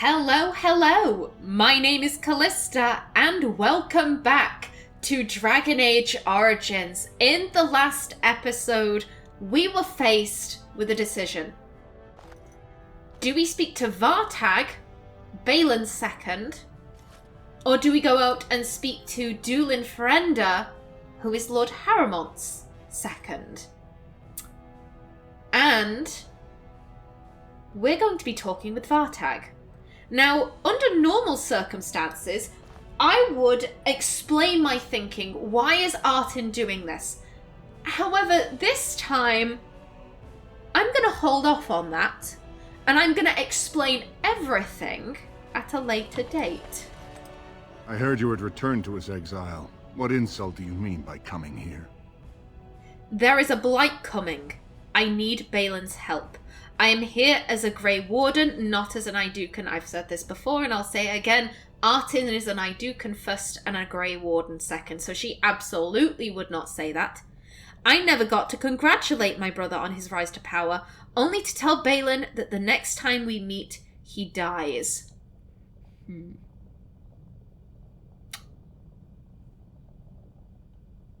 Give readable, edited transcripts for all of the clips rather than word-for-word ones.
Hello, hello! My name is Callista, and welcome back to Dragon Age Origins. In the last episode, we were faced with a decision. Do we speak to Vartag, Balin's second, or do we go out and speak to Dulin Ferenda, who is Lord Harremont's second? And we're going to be talking with Vartag. Now, under normal circumstances, I would explain my thinking. Why is Artin doing this? However, this time, I'm going to hold off on that, and I'm going to explain everything at a later date. I heard you had returned to his exile. What insult do you mean by coming here? There is a blight coming. I need Balin's help. I am here as a Grey Warden, not as an Idukan. I've said this before and I'll say it again. Artin is an Idukan first and a Grey Warden second, so she absolutely would not say that. I never got to congratulate my brother on his rise to power, only to tell Balin that the next time we meet, he dies.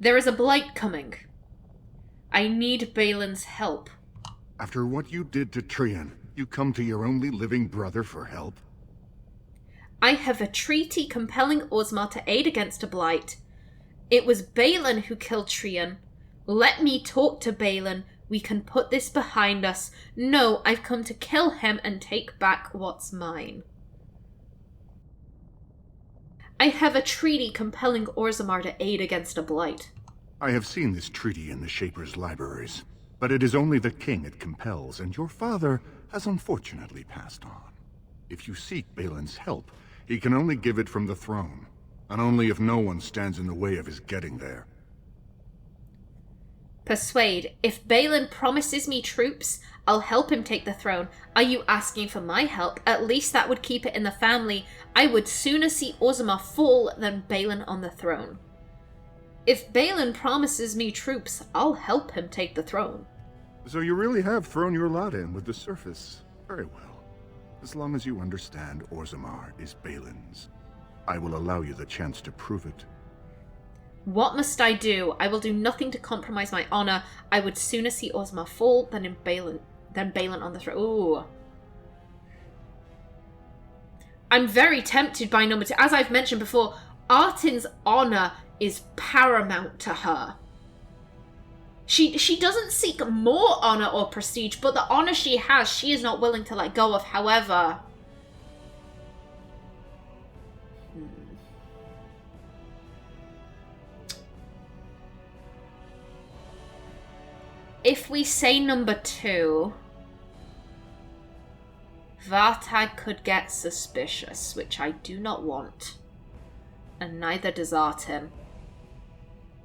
There is a blight coming. I need Balin's help. After what you did to Qwinn, you come to your only living brother for help? I have a treaty compelling Orzammar to aid against a blight. It was Balin who killed Qwinn. Let me talk to Balin. We can put this behind us. No, I've come to kill him and take back what's mine. I have a treaty compelling Orzammar to aid against a blight. I have seen this treaty in the Shaper's libraries, but it is only the king it compels, and your father has unfortunately passed on. If you seek Balin's help, he can only give it from the throne, and only if no one stands in the way of his getting there. Persuade. If Balin promises me troops, I'll help him take the throne. Are you asking for my help? At least that would keep it in the family. I would sooner see Orzammar fall than Balin on the throne. If Balin promises me troops, I'll help him take the throne. So you really have thrown your lot in with the surface. Very well. As long as you understand Orzammar is Balin's, I will allow you the chance to prove it. What must I do? I will do nothing to compromise my honor. I would sooner see Orzammar fall than Balin on the throne. Ooh. I'm very tempted by number 2. As I've mentioned before, Artin's honor is paramount to her. She doesn't seek more honor or prestige, but the honor she has, she is not willing to let go of. However, if we say number 2, Vartag could get suspicious, which I do not want. And neither does Artin.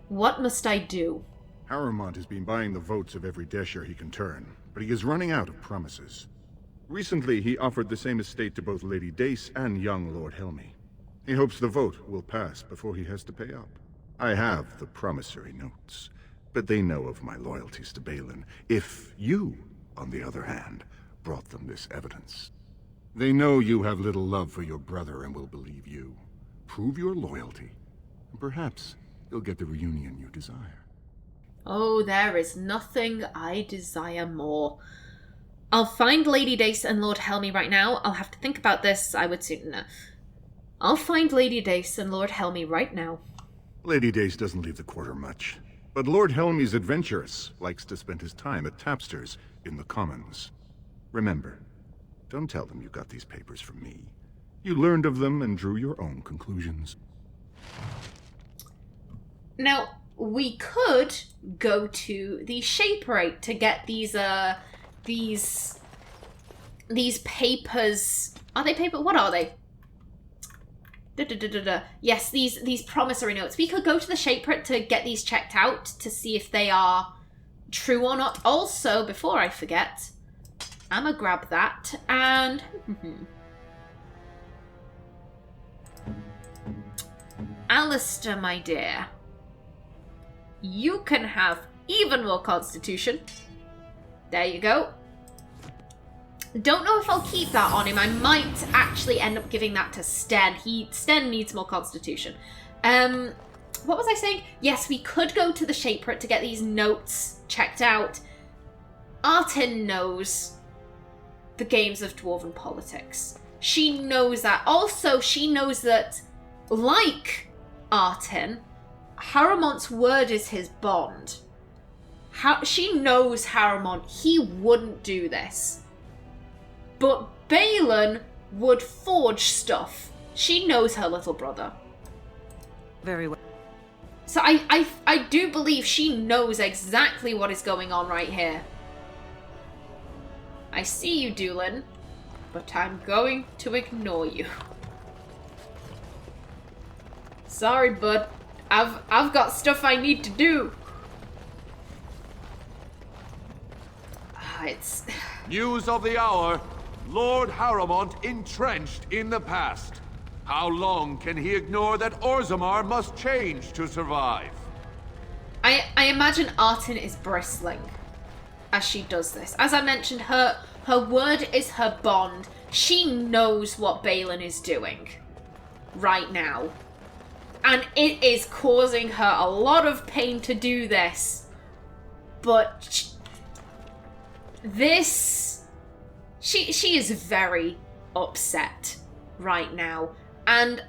What must I do? Harremont has been buying the votes of every Desher he can turn, but he is running out of promises. Recently, he offered the same estate to both Lady Dace and young Lord Helmy. He hopes the vote will pass before he has to pay up. I have the promissory notes, but they know of my loyalties to Balin. If you, on the other hand, brought them this evidence, they know you have little love for your brother and will believe you. Prove your loyalty, and perhaps you'll get the reunion you desire. Oh, there is nothing I desire more. I'll find Lady Dace and Lord Helmy right now. I'll have to think about this. I would soon know. I'll find Lady Dace and Lord Helmy right now. Lady Dace doesn't leave the quarter much, but Lord Helmy's adventurous, likes to spend his time at Tapster's in the Commons. Remember, don't tell them you got these papers from me. You learned of them and drew your own conclusions. Now, we could go to the Shaperate to get these papers. Are they paper? What are they? Yes, these promissory notes. We could go to the Shaperate to get these checked out to see if they are true or not. Also, before I forget, I'm gonna grab that and Alistair, my dear. You can have even more constitution. There you go. Don't know if I'll keep that on him. I might actually end up giving that to Sten. Sten needs more constitution. What was I saying? Yes, we could go to the Shaper to get these notes checked out. Artin knows the games of dwarven politics. She knows that. Also, she knows that, like Artin, Haramont's word is his bond. She knows Haramont. He wouldn't do this. But Balin would forge stuff. She knows her little brother. Very well. So I do believe she knows exactly what is going on right here. I see you, Doolin, but I'm going to ignore you. Sorry, bud. I've got stuff I need to do. It's... News of the hour. Lord Haramont entrenched in the past. How long can he ignore that Orzammar must change to survive? I imagine Artin is bristling as she does this. As I mentioned, her word is her bond. She knows what Balin is doing right now. And it is causing her a lot of pain to do this. But she is very upset right now. And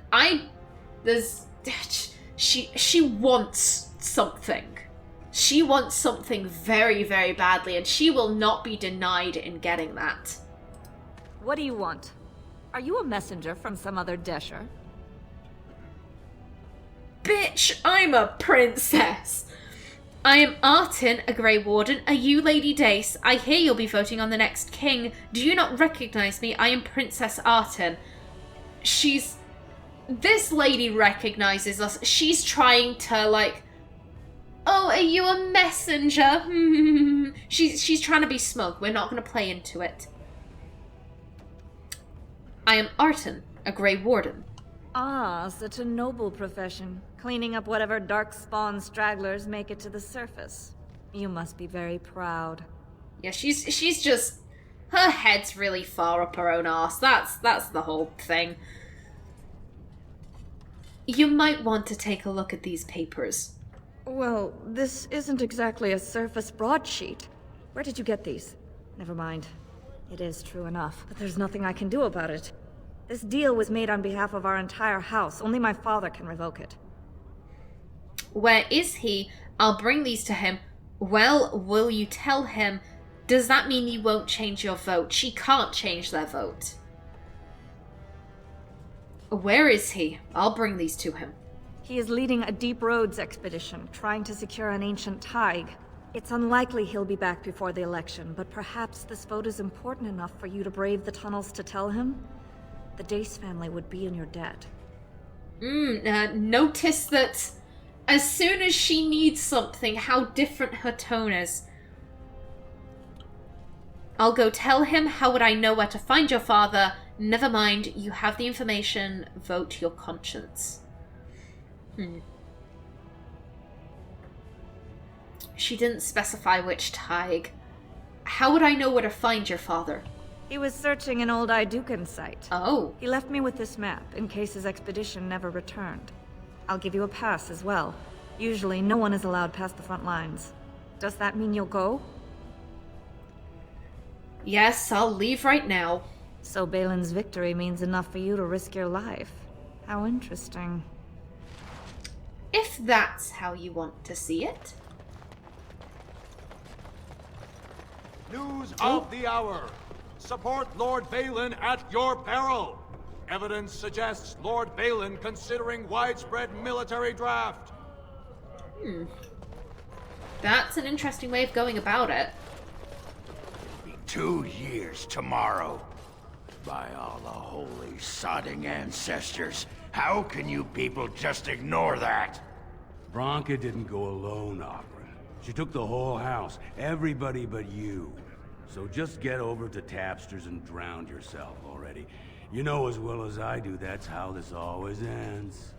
she wants something. She wants something very, very badly, and she will not be denied in getting that. What do you want? Are you a messenger from some other Desher? Bitch, I'm a princess. I am Artin, a Grey Warden. Are you Lady Dace? I hear you'll be voting on the next king. Do you not recognize me? I am Princess Artin. This lady recognizes us. She's trying to, like, oh, are you a messenger? She's trying to be smug. We're not going to play into it. I am Artin, a Grey Warden. Ah, such a noble profession. Cleaning up whatever darkspawn stragglers make it to the surface. You must be very proud. Yeah, she's just... her head's really far up her own arse. That's the whole thing. You might want to take a look at these papers. Well, this isn't exactly a surface broadsheet. Where did you get these? Never mind. It is true enough, but there's nothing I can do about it. This deal was made on behalf of our entire house. Only my father can revoke it. Where is he? I'll bring these to him. Well, will you tell him? Does that mean you won't change your vote? She can't change their vote. Where is he? I'll bring these to him. He is leading a deep roads expedition, trying to secure an ancient thaig. It's unlikely he'll be back before the election, but perhaps this vote is important enough for you to brave the tunnels to tell him? The Dace family would be in your debt. Notice that as soon as she needs something, how different her tone is. I'll go tell him. How would I know where to find your father? Never mind, you have the information. Vote your conscience. She didn't specify which thaig. How would I know where to find your father? He was searching an old Idukan site. Oh. He left me with this map, in case his expedition never returned. I'll give you a pass as well. Usually, no one is allowed past the front lines. Does that mean you'll go? Yes, I'll leave right now. So Balin's victory means enough for you to risk your life. How interesting. If that's how you want to see it. News of the hour. Support Lord Balin at your peril. Evidence suggests Lord Balin considering widespread military draft. That's an interesting way of going about it. 2 years tomorrow. By all the holy sodding ancestors, how can you people just ignore that? Bronca didn't go alone, Opera. She took the whole house, everybody but you. So just get over to Tapster's and drown yourself already. You know as well as I do that's how this always ends.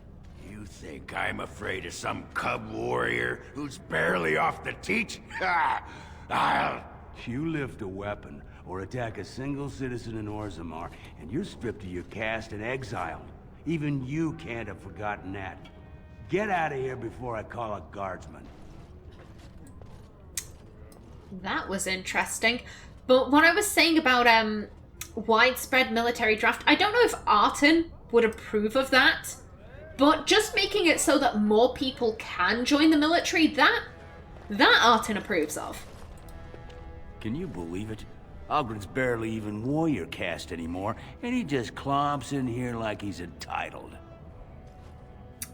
You think I'm afraid of some cub warrior who's barely off the teat? Ha! I'll... You lift a weapon, or attack a single citizen in Orzammar, and you're stripped of your caste and exiled. Even you can't have forgotten that. Get out of here before I call a guardsman. That was interesting. But what I was saying about widespread military draft, I don't know if Artin would approve of that, but just making it so that more people can join the military, that Artin approves of. Can you believe it? Ogren's barely even warrior caste anymore, and he just clomps in here like he's entitled.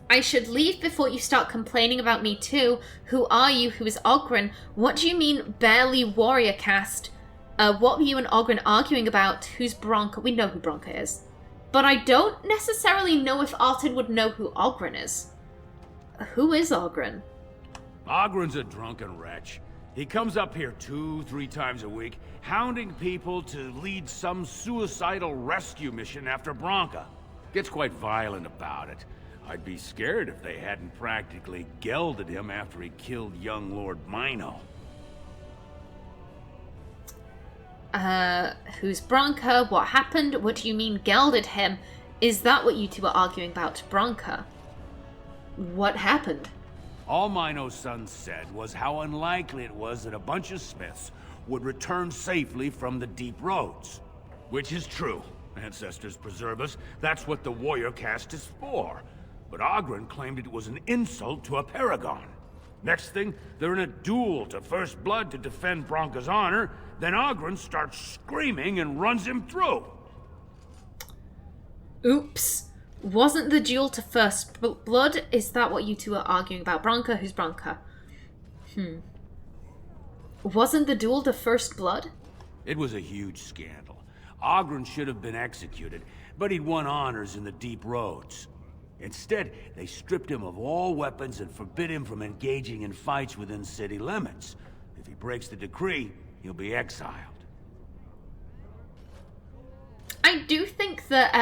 I should leave before you start complaining about me too. Who are you? Who is Ogren? What do you mean, barely warrior caste? What were you and Ogren arguing about? Who's Bronca? We know who Bronca is. But I don't necessarily know if Artin would know who Ogren is. Who is Ogren? Ogren's a drunken wretch. He comes up here 2-3 times a week, hounding people to lead some suicidal rescue mission after Bronca. Gets quite violent about it. I'd be scared if they hadn't practically gelded him after he killed young Lord Mino. Who's Bronca? What happened? What do you mean gelded him? Is that what you two are arguing about, Bronca? What happened? All Mino's son said was how unlikely it was that a bunch of smiths would return safely from the deep roads. Which is true. Ancestors preserve us. That's what the warrior caste is for. But Ogren claimed it was an insult to a paragon. Next thing, they're in a duel to first blood to defend Bronca's honor. Then Ogren starts screaming and runs him through. Oops. Wasn't the duel to first blood? Is that what you two are arguing about? Bronca? Who's Bronca? Wasn't the duel to first blood? It was a huge scandal. Ogren should have been executed, but he'd won honors in the deep roads. Instead, they stripped him of all weapons and forbid him from engaging in fights within city limits. If he breaks the decree, he'll be exiled. I do think that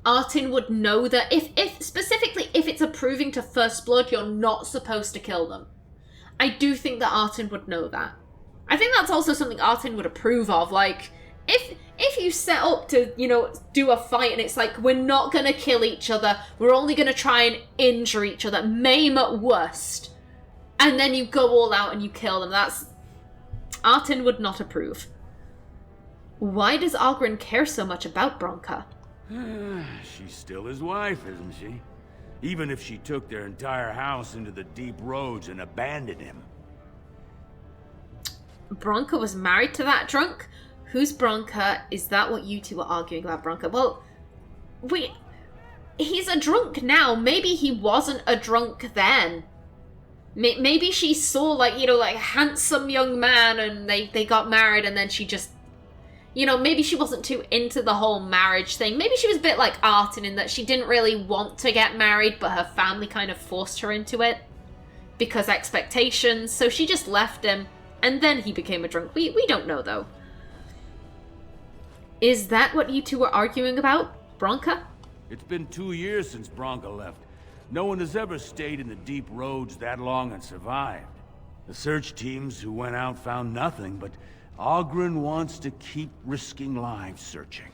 Artin would know that if specifically if it's approving to first blood, you're not supposed to kill them. I do think that Artin would know that. I think that's also something Artin would approve of. Like, if you set up to, do a fight and it's like, we're not going to kill each other, we're only going to try and injure each other, maim at worst, and then you go all out and you kill them, Artin would not approve. Why does Ogren care so much about Bronca? She's still his wife, isn't she? Even if she took their entire house into the deep roads and abandoned him. Bronca was married to that drunk? Who's Bronca? Is that what you two are arguing about, Bronca? Well, he's a drunk now. Maybe he wasn't a drunk then. Maybe she saw, like a handsome young man and they got married and then she just, maybe she wasn't too into the whole marriage thing. Maybe she was a bit like Artin in that she didn't really want to get married, but her family kind of forced her into it because expectations. So she just left him and then he became a drunk. We don't know, though. Is that what you two were arguing about, Bronca? It's been 2 years since Bronca left. No one has ever stayed in the deep roads that long and survived. The search teams who went out found nothing, but Ogren wants to keep risking lives searching.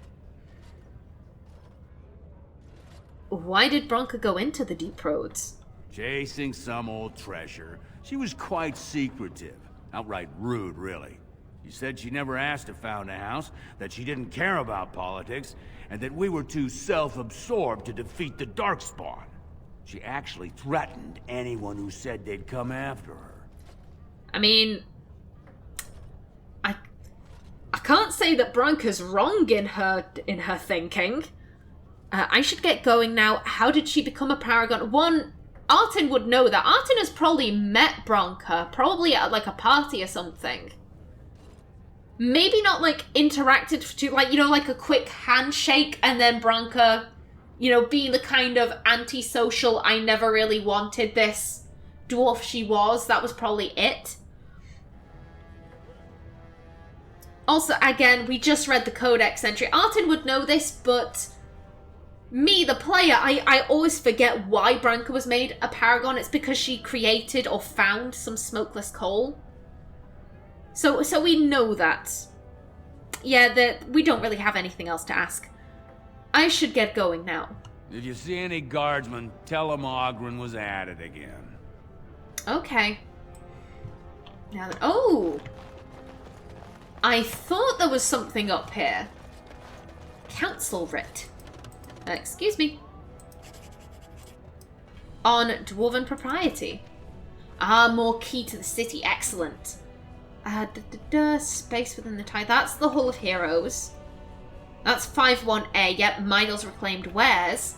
Why did Bronca go into the deep roads? Chasing some old treasure. She was quite secretive. Outright rude, really. She said she never asked if found a house, that she didn't care about politics, and that we were too self-absorbed to defeat the Darkspawn. She actually threatened anyone who said they'd come after her. I mean, I can't say that Bronca's wrong in her thinking. I should get going now. How did she become a paragon? One, Artin would know that. Artin has probably met Bronca, probably at a party or something. Maybe not interacted to like a quick handshake and then Bronca, being the kind of antisocial, I never really wanted this dwarf she was. That was probably it. Also, again, we just read the codex entry. Artin would know this, but me, the player, I always forget why Bronca was made a paragon. It's because she created or found some smokeless coal. So we know that. Yeah, we don't really have anything else to ask. I should get going now. If you see any guardsmen, tell them Ogren was at it again. Okay. Now then, oh! I thought there was something up here. Council writ. Excuse me. On Dwarven propriety. Ah, more key to the city. Excellent. Space within the tide. That's the Hall of Heroes. That's 5-1A. Yep, Mydal's reclaimed wares.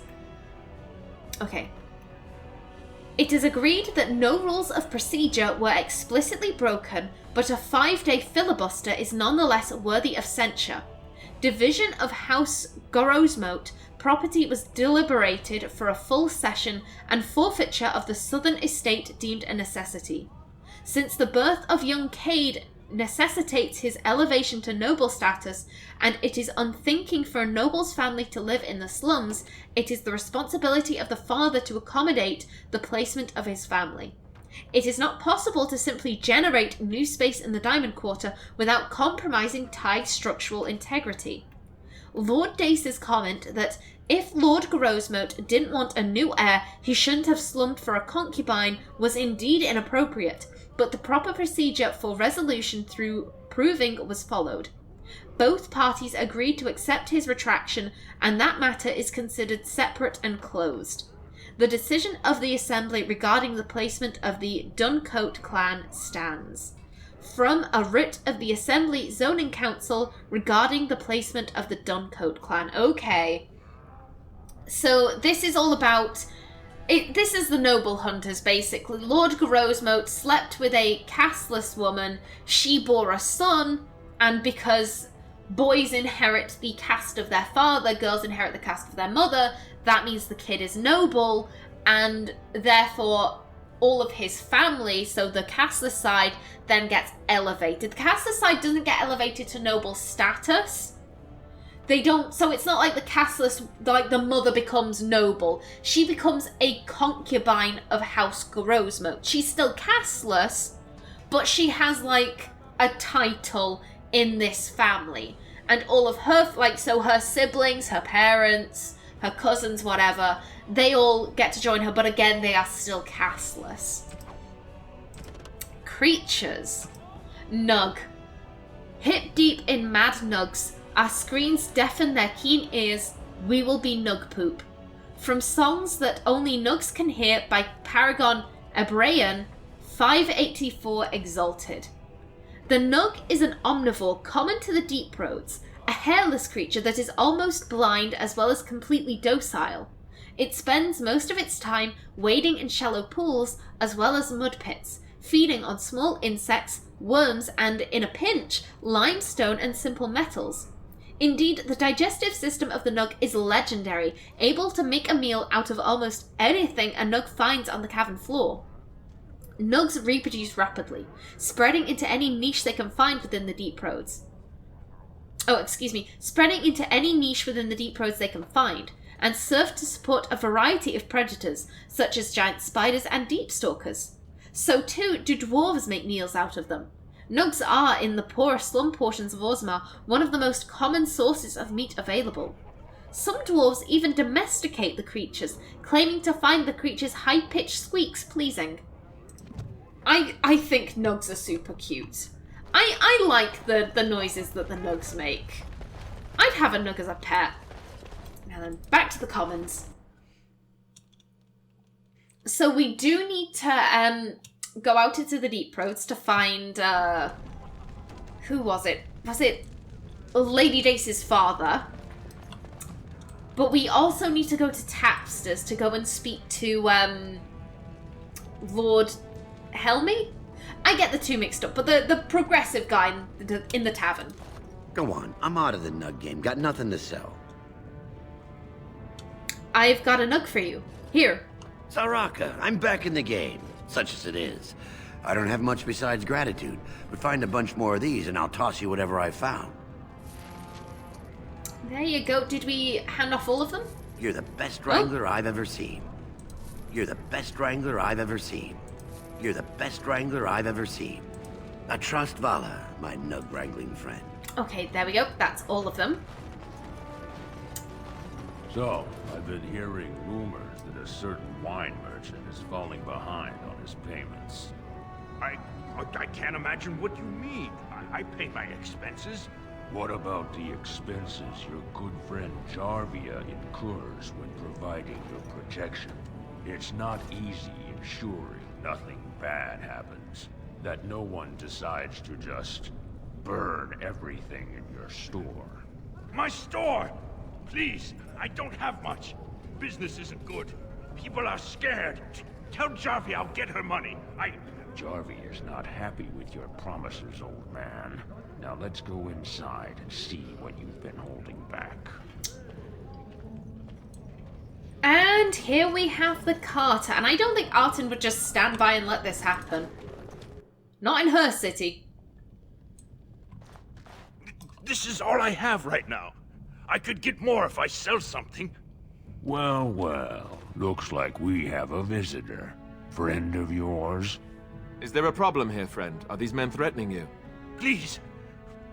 Okay. It is agreed that no rules of procedure were explicitly broken, but a 5-day filibuster is nonetheless worthy of censure. Division of House Gorosmote property was deliberated for a full session, and forfeiture of the southern estate deemed a necessity. Since the birth of young Cade necessitates his elevation to noble status, and it is unthinking for a noble's family to live in the slums, it is the responsibility of the father to accommodate the placement of his family. It is not possible to simply generate new space in the Diamond Quarter without compromising tide structural integrity. Lord Dace's comment that if Lord Gorosmote didn't want a new heir, he shouldn't have slummed for a concubine was indeed inappropriate, but the proper procedure for resolution through proving was followed. Both parties agreed to accept his retraction, and that matter is considered separate and closed. The decision of the Assembly regarding the placement of the Duncoat clan stands. From a writ of the Assembly Zoning Council regarding the placement of the Duncoat clan. Okay. So this is all about... This is the Noble Hunters, basically. Lord Gorosmote slept with a castless woman. She bore a son, and because boys inherit the caste of their father, girls inherit the caste of their mother, that means the kid is noble, and therefore all of his family, so the castless side, then gets elevated. The castless side doesn't get elevated to noble status. They don't, so it's not like the castless, like the mother becomes noble. She becomes a concubine of House Gorosmote. She's still castless, but she has like a title in this family. And all of her, like, so her siblings, her parents, her cousins, whatever, they all get to join her, but again, they are still castless. Creatures. Nug. Hip deep in mad nugs. Our screens deafen their keen ears. We will be nug poop. From songs that only nugs can hear by Paragon Ebraean, 584 Exalted. The nug is an omnivore common to the deep roads, a hairless creature that is almost blind as well as completely docile. It spends most of its time wading in shallow pools as well as mud pits, feeding on small insects, worms, and, in a pinch, limestone and simple metals. Indeed, the digestive system of the nug is legendary, able to make a meal out of almost anything a nug finds on the cavern floor. Nugs reproduce rapidly, spreading into any niche they can find within the deep roads. Spreading into any niche within the deep roads they can find, and serve to support a variety of predators, such as giant spiders and deep stalkers. So too do dwarves make meals out of them. Nugs are, in the poorer slum portions of Orzammar, one of the most common sources of meat available. Some dwarves even domesticate the creatures, claiming to find the creatures' high-pitched squeaks pleasing. I think nugs are super cute. I like the noises that the nugs make. I'd have a nug as a pet. Now then, back to the commons. So we do need to go out into the deep roads to find, who was it? Was it Lady Dace's father? But we also need to go to Tapster's to go and speak to Lord Helmy? I get the two mixed up, but the progressive guy in the tavern. Go on, I'm out of the nug game. Got nothing to sell. I've got a nug for you. Here. Saraka, I'm back in the game, such as it is. I don't have much besides gratitude, but find a bunch more of these and I'll toss you whatever I found. There you go. Did we hand off all of them? You're the best wrangler I've ever seen. You're the best wrangler I've ever seen. You're the best wrangler I've ever seen. I trust Vala, my nug wrangling friend. Okay, there we go. That's all of them. So, I've been hearing rumors that a certain wine merchant is falling behind on his payments. I can't imagine what you mean. I pay my expenses. What about the expenses your good friend Jarvia incurs when providing your protection? It's not easy ensuring nothing bad happens, that no one decides to just burn everything in your store. My store! Please, I don't have much. Business isn't good. People are scared. Tell Jarvia I'll get her money. Jarvia is not happy with your promises, old man. Now let's go inside and see what you've been holding back. And here we have the Carter. And I don't think Artin would just stand by and let this happen. Not in her city. This is all I have right now. I could get more if I sell something. Well, well. Looks like we have a visitor. Friend of yours? Is there a problem here, friend? Are these men threatening you? Please,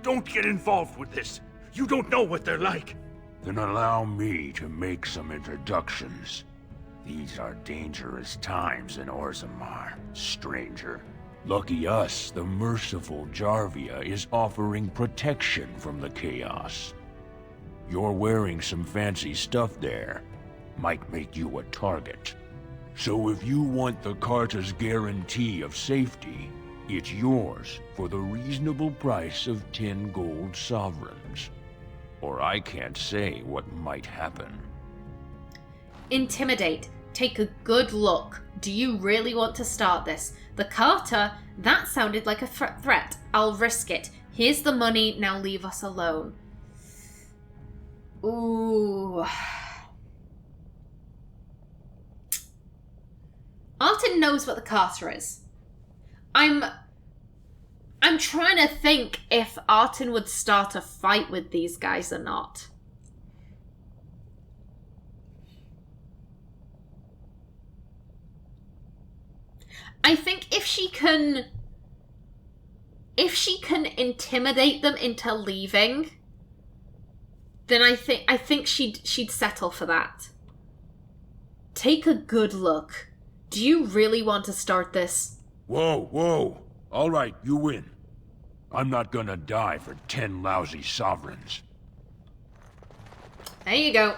don't get involved with this. You don't know what they're like. Then allow me to make some introductions. These are dangerous times in Orzammar, stranger. Lucky us, the merciful Jarvia is offering protection from the chaos. You're wearing some fancy stuff there. Might make you a target. So if you want the Carta's guarantee of safety, it's yours for the reasonable price of 10 gold sovereigns. Or I can't say what might happen. Intimidate. Take a good look. Do you really want to start this? The Carter, that sounded like a threat. I'll risk it. Here's the money, now leave us alone. Ooh. Artin knows what the Carter is. I'm trying to think if Artin would start a fight with these guys or not. I think if she can intimidate them into leaving, then I think she'd settle for that. Take a good look. Do you really want to start this? Whoa, whoa. All right, you win. I'm not gonna die for 10 lousy sovereigns. There you go.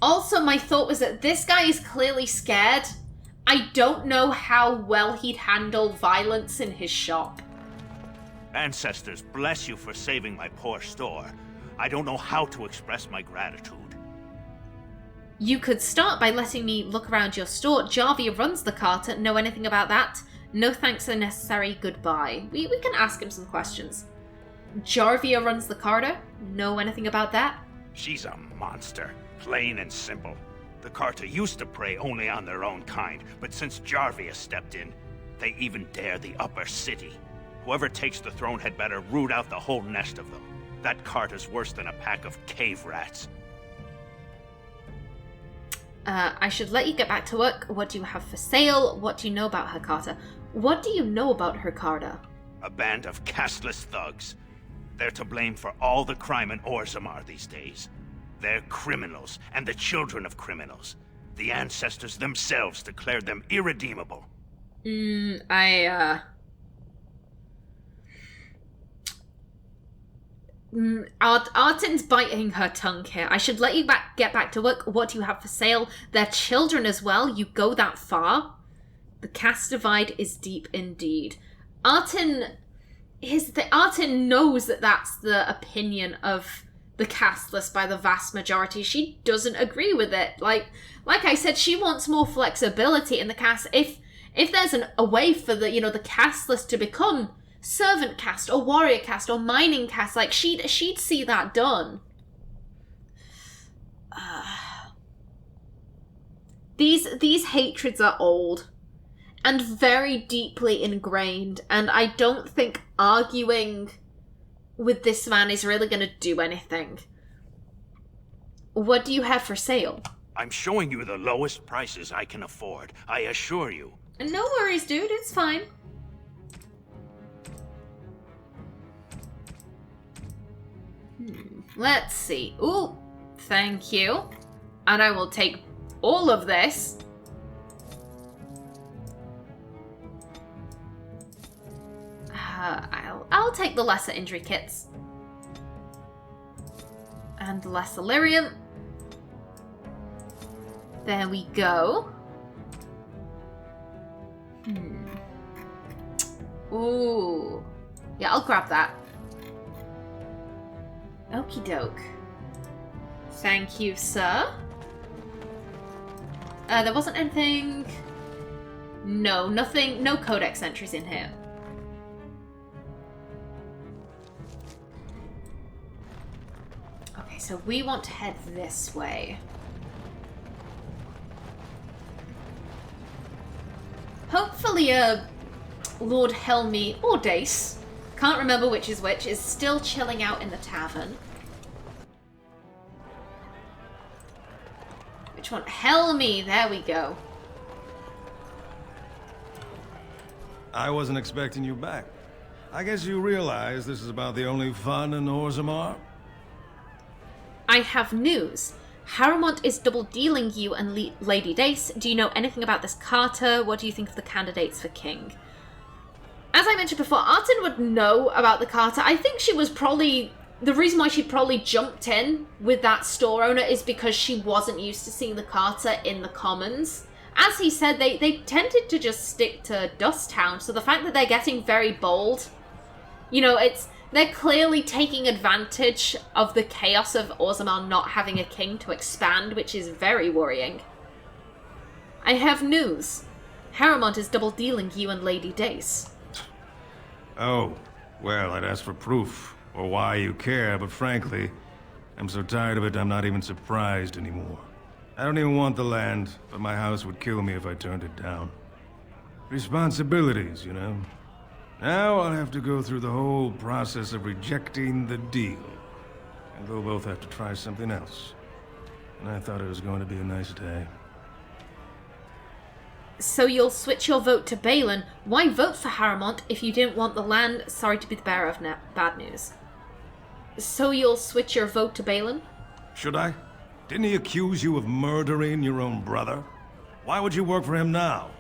Also, my thought was that this guy is clearly scared. I don't know how well he'd handle violence in his shop. Ancestors, bless you for saving my poor store. I don't know how to express my gratitude. You could start by letting me look around your store. Jarvia runs the Carter. Know anything about that? No thanks are necessary. Goodbye. We can ask him some questions. Jarvia runs the Carter. Know anything about that? She's a monster. Plain and simple. The Carter used to prey only on their own kind, but since Jarvia stepped in, they even dare the upper city. Whoever takes the throne had better root out the whole nest of them. That Carter's worse than a pack of cave rats. I should let you get back to work. What do you have for sale? What do you know about her Carter? What do you know about her Carter? A band of castless thugs. They're to blame for all the crime in Orzammar these days. They're criminals, and the children of criminals. The ancestors themselves declared them irredeemable. Artin's biting her tongue here. I should let you get back to work. What do you have for sale? They're children as well. You go that far? The caste divide is deep indeed. Artin knows that that's the opinion of the casteless by the vast majority. She doesn't agree with it. Like I said, she wants more flexibility in the caste. If there's a way for the casteless to become servant caste or warrior caste or mining caste, like she'd see that done. These hatreds are old and very deeply ingrained, and I don't think arguing with this man is really going to do anything. What do you have for sale? I'm showing you the lowest prices I can afford, I assure you. No worries, dude, it's fine. Let's see. Ooh, thank you. And I will take all of this. I'll take the lesser injury kits. And the lesser lyrium. There we go. Ooh. Yeah, I'll grab that. Okie doke. Thank you, sir. There wasn't anything... No, nothing, no codex entries in here. Okay, so we want to head this way. Hopefully, Lord Helmy or Dace, can't remember which, is still chilling out in the tavern. Which one? Helmy, there we go. I wasn't expecting you back. I guess you realize this is about the only fun in Orzammar? I have news. Harrowmont is double-dealing you and Lady Dace. Do you know anything about this Carter? What do you think of the candidates for king? As I mentioned before, Artin would know about the Carter. I think she was probably... The reason why she probably jumped in with that store owner is because she wasn't used to seeing the Carter in the Commons. As he said, they tended to just stick to Dusttown, so the fact that they're getting very bold, you know, they're clearly taking advantage of the chaos of Orzammar not having a king to expand, which is very worrying. I have news. Harrowmont is double-dealing you and Lady Dace. Oh, well, I'd ask for proof, or why you care, but frankly, I'm so tired of it I'm not even surprised anymore. I don't even want the land, but my house would kill me if I turned it down. Responsibilities, you know. Now I'll have to go through the whole process of rejecting the deal. And they'll both have to try something else. And I thought it was going to be a nice day. So you'll switch your vote to Balin. Why vote for Harrowmont if you didn't want the land? Sorry to be the bearer of bad news. So you'll switch your vote to Balin? Should I? Didn't he accuse you of murdering your own brother? Why would you work for him now?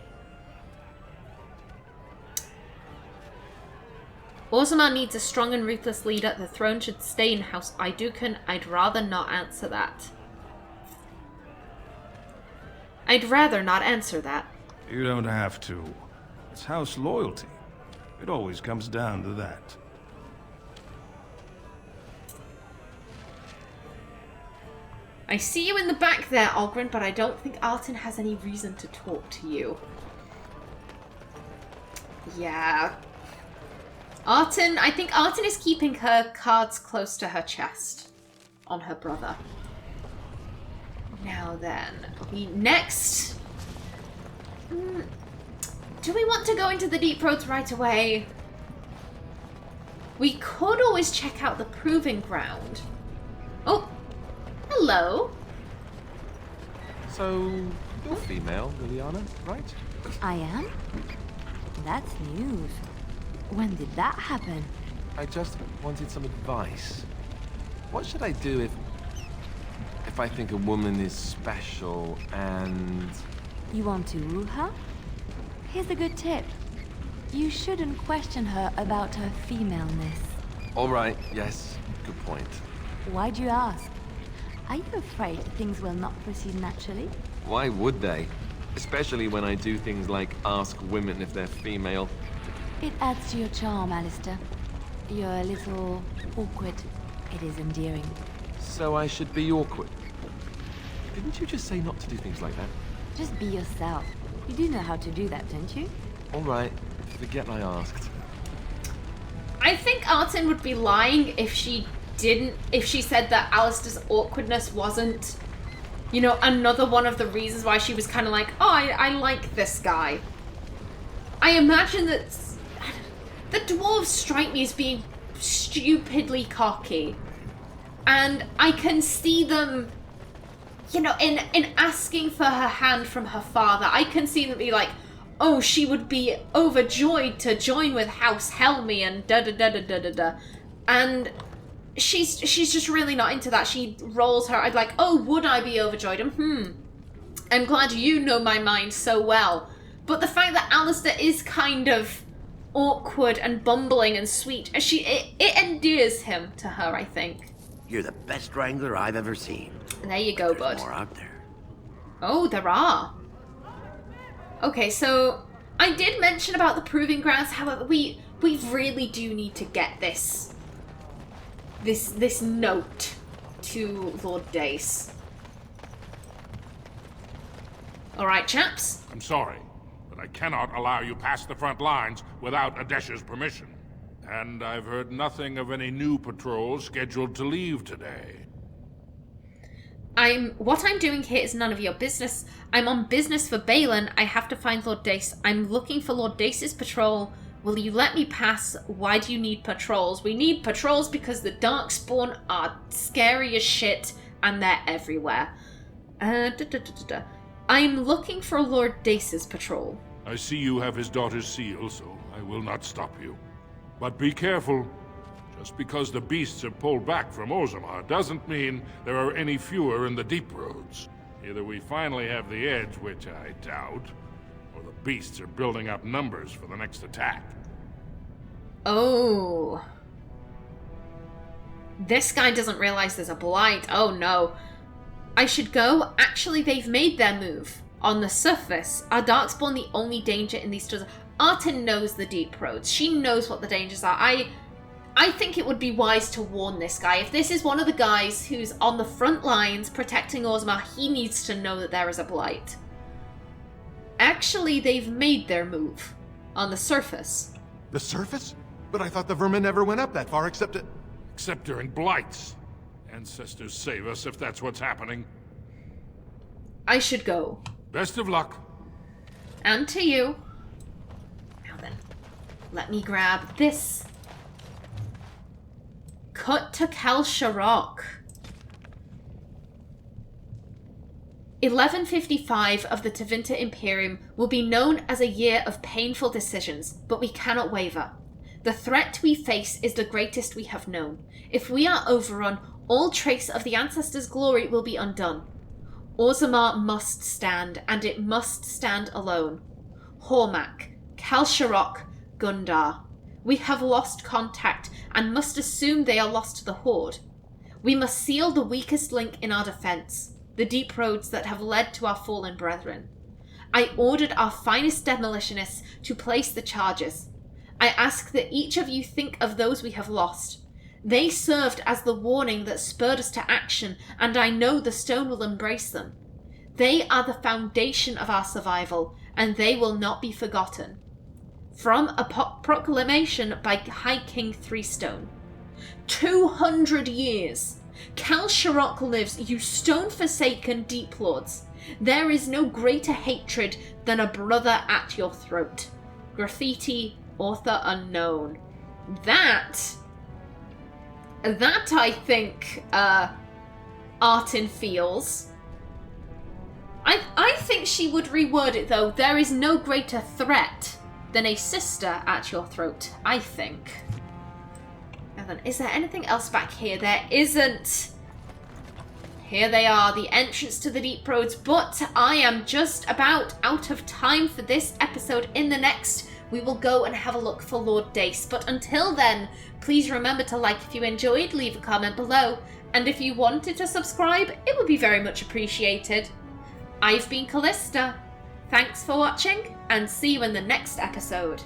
Orzammar needs a strong and ruthless leader. The throne should stay in House Iduken. I'd rather not answer that. I'd rather not answer that. You don't have to. It's house loyalty. It always comes down to that. I see you in the back there, Ogren, but I don't think Artin has any reason to talk to you. Yeah. Artin, I think Artin is keeping her cards close to her chest on her brother. Now then, we next... do we want to go into the Deep Roads right away? We could always check out the Proving Ground. Oh, hello. So, you're female, Liliana, right? I am? That's news. When did that happen? I just wanted some advice. What should I do if I think a woman is special and... You want to woo her? Here's a good tip. You shouldn't question her about her femaleness. All right, yes, good point. Why'd you ask? Are you afraid things will not proceed naturally? Why would they? Especially when I do things like ask women if they're female. It adds to your charm, Alistair. You're a little awkward. It is endearing. So I should be awkward. Didn't you just say not to do things like that? Just be yourself. You do know how to do that, don't you? All right, forget I asked. I think Artin would be lying if she said that Alistair's awkwardness wasn't, you know, another one of the reasons why she was kind of like, oh, I like this guy. I imagine that the dwarves strike me as being stupidly cocky. And I can see them, you know, in asking for her hand from her father, I can see them be like, oh, she would be overjoyed to join with House Helmy and da-da-da-da-da-da-da. And she's just really not into that. She rolls her eyes like, oh, would I be overjoyed? I'm glad you know my mind so well. But the fact that Alistair is kind of awkward and bumbling and sweet, it endears him to her, I think. You're the best wrangler I've ever seen. And there you go, There's bud. more out there. Oh, there are. Okay, so I did mention about the proving grounds. However, we really do need to get this note to Lord Dace. All right, chaps. I'm sorry, but I cannot allow you past the front lines without Adesh's permission. And I've heard nothing of any new patrols scheduled to leave today. What I'm doing here is none of your business. I'm on business for Balin. I have to find Lord Dace. I'm looking for Lord Dace's patrol. Will you let me pass? Why do you need patrols? We need patrols because the Darkspawn are scary as shit and they're everywhere. I'm looking for Lord Dace's patrol. I see you have his daughter's seal, so I will not stop you. But be careful. Just because the beasts have pulled back from Orzammar doesn't mean there are any fewer in the deep roads. Either we finally have the edge, which I doubt, or the beasts are building up numbers for the next attack. Oh. This guy doesn't realize there's a blight. Oh no. I should go? Actually, they've made their move. On the surface, are Darkspawn the only danger in these stores? Artin knows the deep roads. She knows what the dangers are. I think it would be wise to warn this guy. If this is one of the guys who's on the front lines protecting Orzammar, he needs to know that there is a blight. Actually, they've made their move. On the surface. The surface? But I thought the vermin never went up that far except during blights. Ancestors save us if that's what's happening. I should go. Best of luck. And to you. Now then, let me grab this. Cut to Kalsharok. 1155 of the Tevinter Imperium will be known as a year of painful decisions, but we cannot waver. The threat we face is the greatest we have known. If we are overrun, all trace of the ancestors' glory will be undone. Orzammar must stand, and it must stand alone. Hormak, Kalsharok, Gundar. We have lost contact, and must assume they are lost to the Horde. We must seal the weakest link in our defence, the deep roads that have led to our fallen brethren. I ordered our finest demolitionists to place the charges. I ask that each of you think of those we have lost. They served as the warning that spurred us to action, and I know the stone will embrace them. They are the foundation of our survival, and they will not be forgotten. From a proclamation by High King Threestone. 200 years. Kalsharok lives, you stone-forsaken deep lords. There is no greater hatred than a brother at your throat. Graffiti, author unknown. That I think Artin feels. I think she would reword it though. There is no greater threat than a sister at your throat, I think. Now then, is there anything else back here? There isn't. Here they are, the entrance to the deep roads, but I am just about out of time for this episode. In the next, we will go and have a look for Lord Dace. But until then, please remember to like if you enjoyed, leave a comment below, and if you wanted to subscribe, it would be very much appreciated. I've been Callista. Thanks for watching, and see you in the next episode.